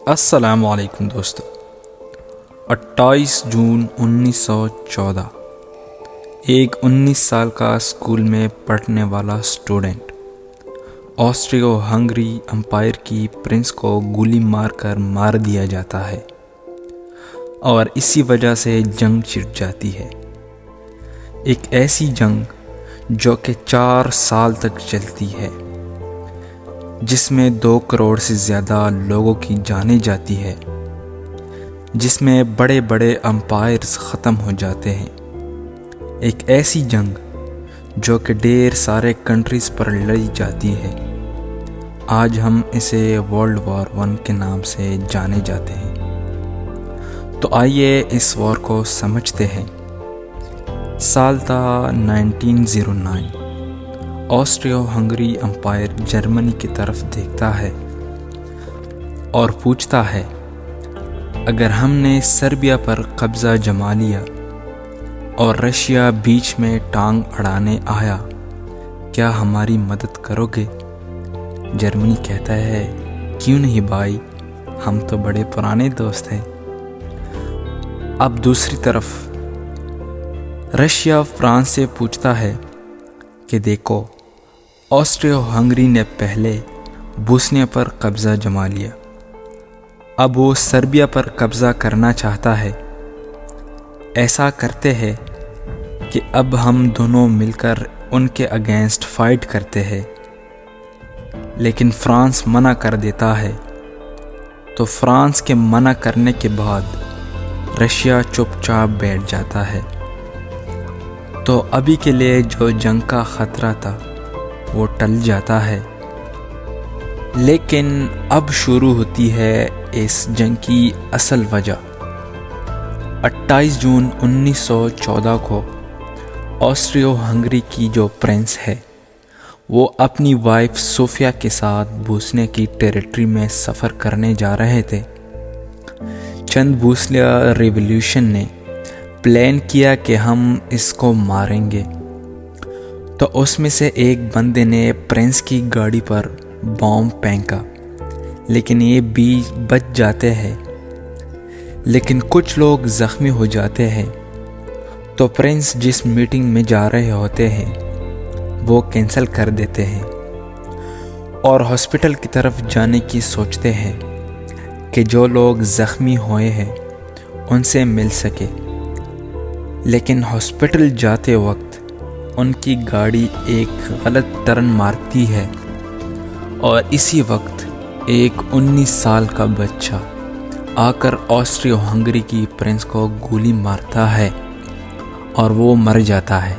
السلام علیکم دوستو۔ 28 جون 1914 ایک 19 سال کا اسکول میں پڑھنے والا اسٹوڈنٹ آسٹریو ہنگری امپائر کی پرنس کو گولی مار دیا جاتا ہے اور اسی وجہ سے جنگ چھڑ جاتی ہے۔ ایک ایسی جنگ جو کہ 4 سال تک چلتی ہے، جس میں 2 کروڑ سے زیادہ لوگوں کی جانیں جاتی ہے، جس میں بڑے بڑے امپائرز ختم ہو جاتے ہیں۔ ایک ایسی جنگ جو کہ ڈھیر سارے کنٹریز پر لڑی جاتی ہے۔ آج ہم اسے ورلڈ وار 1 کے نام سے جانے جاتے ہیں۔ تو آئیے اس وار کو سمجھتے ہیں۔ سال تھا 1909۔ آسٹریو ہنگری امپائر جرمنی کی طرف دیکھتا ہے اور پوچھتا ہے، اگر ہم نے سربیا پر قبضہ جما لیا اور رشیا بیچ میں ٹانگ اڑانے آیا، کیا ہماری مدد کرو گے؟ جرمنی کہتا ہے، کیوں نہیں بھائی، ہم تو بڑے پرانے دوست ہیں۔ اب دوسری طرف رشیا فرانس سے پوچھتا ہے کہ دیکھو، آسٹریو ہنگری نے پہلے بوسنیا پر قبضہ جما لیا، اب وہ سربیا پر قبضہ کرنا چاہتا ہے۔ ایسا کرتے ہیں کہ اب ہم دونوں مل کر ان کے اگینسٹ فائٹ کرتے ہیں۔ لیکن فرانس منع کر دیتا ہے۔ تو فرانس کے منع کرنے کے بعد رشیا چپ چاپ بیٹھ جاتا ہے۔ تو ابھی کے لیے جو جنگ کا خطرہ تھا وہ ٹل جاتا ہے۔ لیکن اب شروع ہوتی ہے اس جنگ کی اصل وجہ۔ 28 جون 1914 کو آسٹریو ہنگری کی جو پرنس ہے، وہ اپنی وائف صوفیا کے ساتھ بوسنیا کی ٹیریٹری میں سفر کرنے جا رہے تھے۔ چند بوسنیا ریولیوشن نے پلان کیا کہ ہم اس کو ماریں گے، تو اس میں سے ایک بندے نے پرنس کی گاڑی پر بام پھینکا، لیکن یہ بھی بچ جاتے ہیں۔ لیکن کچھ لوگ زخمی ہو جاتے ہیں۔ تو پرنس جس میٹنگ میں جا رہے ہوتے ہیں وہ کینسل کر دیتے ہیں اور ہاسپٹل کی طرف جانے کی سوچتے ہیں کہ جو لوگ زخمی ہوئے ہیں ان سے مل سکے۔ لیکن ہاسپٹل جاتے وقت ان کی گاڑی ایک غلط ٹرن مارتی ہے اور اسی وقت ایک 19 سال کا بچہ آ کر آسٹریو ہنگری کی پرنس کو گولی مارتا ہے اور وہ مر جاتا ہے۔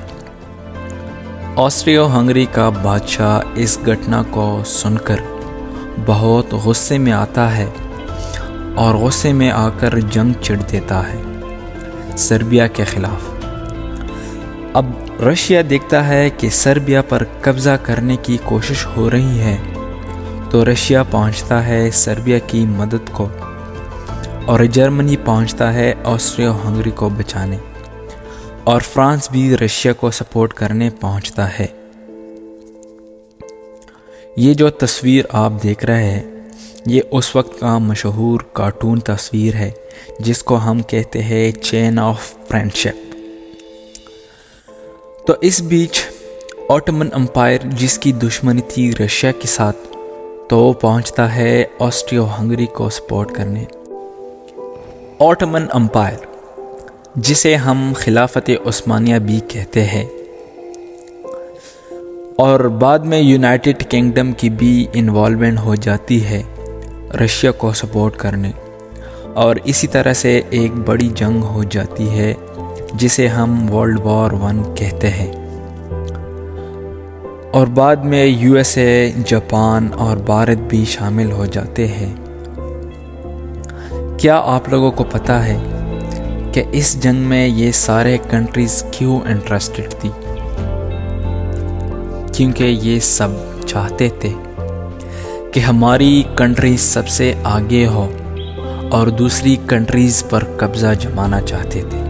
آسٹریو ہنگری کا بادشاہ اس گھٹنا کو سن کر بہت غصے میں آتا ہے اور غصے میں آ کر جنگ چھڑ دیتا ہے سربیا کے خلاف۔ اب رشیا دیکھتا ہے کہ سربیا پر قبضہ کرنے کی کوشش ہو رہی ہے، تو رشیا پہنچتا ہے سربیا کی مدد کو اور جرمنی پہنچتا ہے آسٹریو ہنگری کو بچانے، اور فرانس بھی رشیا کو سپورٹ کرنے پہنچتا ہے۔ یہ جو تصویر آپ دیکھ رہے ہیں، یہ اس وقت کا مشہور کارٹون تصویر ہے جس کو ہم کہتے ہیں چین آف فرینڈشپ۔ تو اس بیچ آٹومن امپائر، جس کی دشمنی تھی رشیا کے ساتھ، تو وہ پہنچتا ہے آسٹریو ہنگری کو سپورٹ کرنے۔ آٹومن امپائر، جسے ہم خلافت عثمانیہ بھی کہتے ہیں، اور بعد میں یونائٹڈ کنگڈم کی بھی انوالومنٹ ہو جاتی ہے رشیا کو سپورٹ کرنے، اور اسی طرح سے ایک بڑی جنگ ہو جاتی ہے جسے ہم ورلڈ وار 1 کہتے ہیں۔ اور بعد میں USA، جاپان اور بھارت بھی شامل ہو جاتے ہیں۔ کیا آپ لوگوں کو پتہ ہے کہ اس جنگ میں یہ سارے کنٹریز کیوں انٹرسٹڈ تھی؟ کیونکہ یہ سب چاہتے تھے کہ ہماری کنٹری سب سے آگے ہو اور دوسری کنٹریز پر قبضہ جمانا چاہتے تھے۔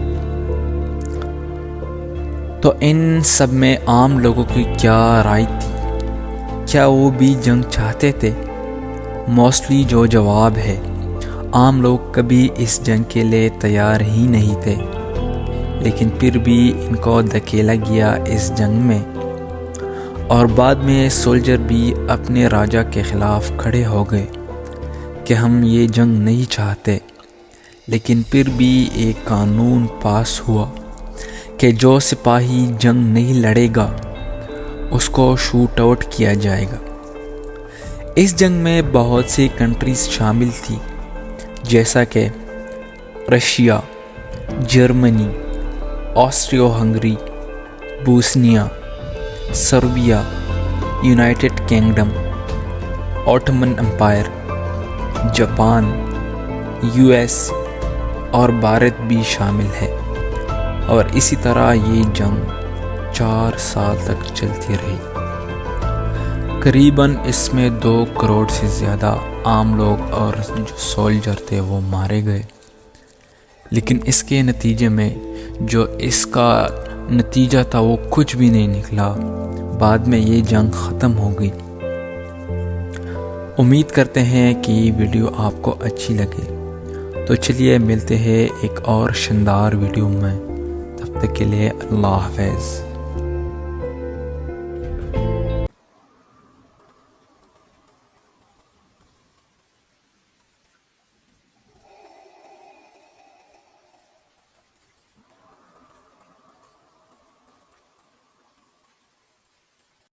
تو ان سب میں عام لوگوں کی کیا رائے تھی؟ کیا وہ بھی جنگ چاہتے تھے؟ موسٹلی جو جواب ہے عام لوگ کبھی اس جنگ کے لیے تیار ہی نہیں تھے، لیکن پھر بھی ان کو دھکیلا گیا اس جنگ میں، اور بعد میں سولجر بھی اپنے راجا کے خلاف کھڑے ہو گئے کہ ہم یہ جنگ نہیں چاہتے، لیکن پھر بھی ایک قانون پاس ہوا کہ جو سپاہی جنگ نہیں لڑے گا اس کو شوٹ آؤٹ کیا جائے گا۔ اس جنگ میں بہت سی کنٹریز شامل تھی، جیسا کہ Russia, Germany, Austro Hungary, Bosnia, Serbia, United Kingdom, Ottoman Empire, Japan, U S اور بھارت بھی شامل ہے، اور اسی طرح یہ جنگ 4 سال تک چلتی رہی۔ قریباً اس میں 2 کروڑ سے زیادہ عام لوگ اور جو سولجر تھے وہ مارے گئے، لیکن اس کے نتیجے میں جو اس کا نتیجہ تھا وہ کچھ بھی نہیں نکلا۔ بعد میں یہ جنگ ختم ہو گئی۔ امید کرتے ہیں کہ یہ ویڈیو آپ کو اچھی لگے، تو چلیے ملتے ہیں ایک اور شاندار ویڈیو میں، تب تک کے لیے اللہ حافظ۔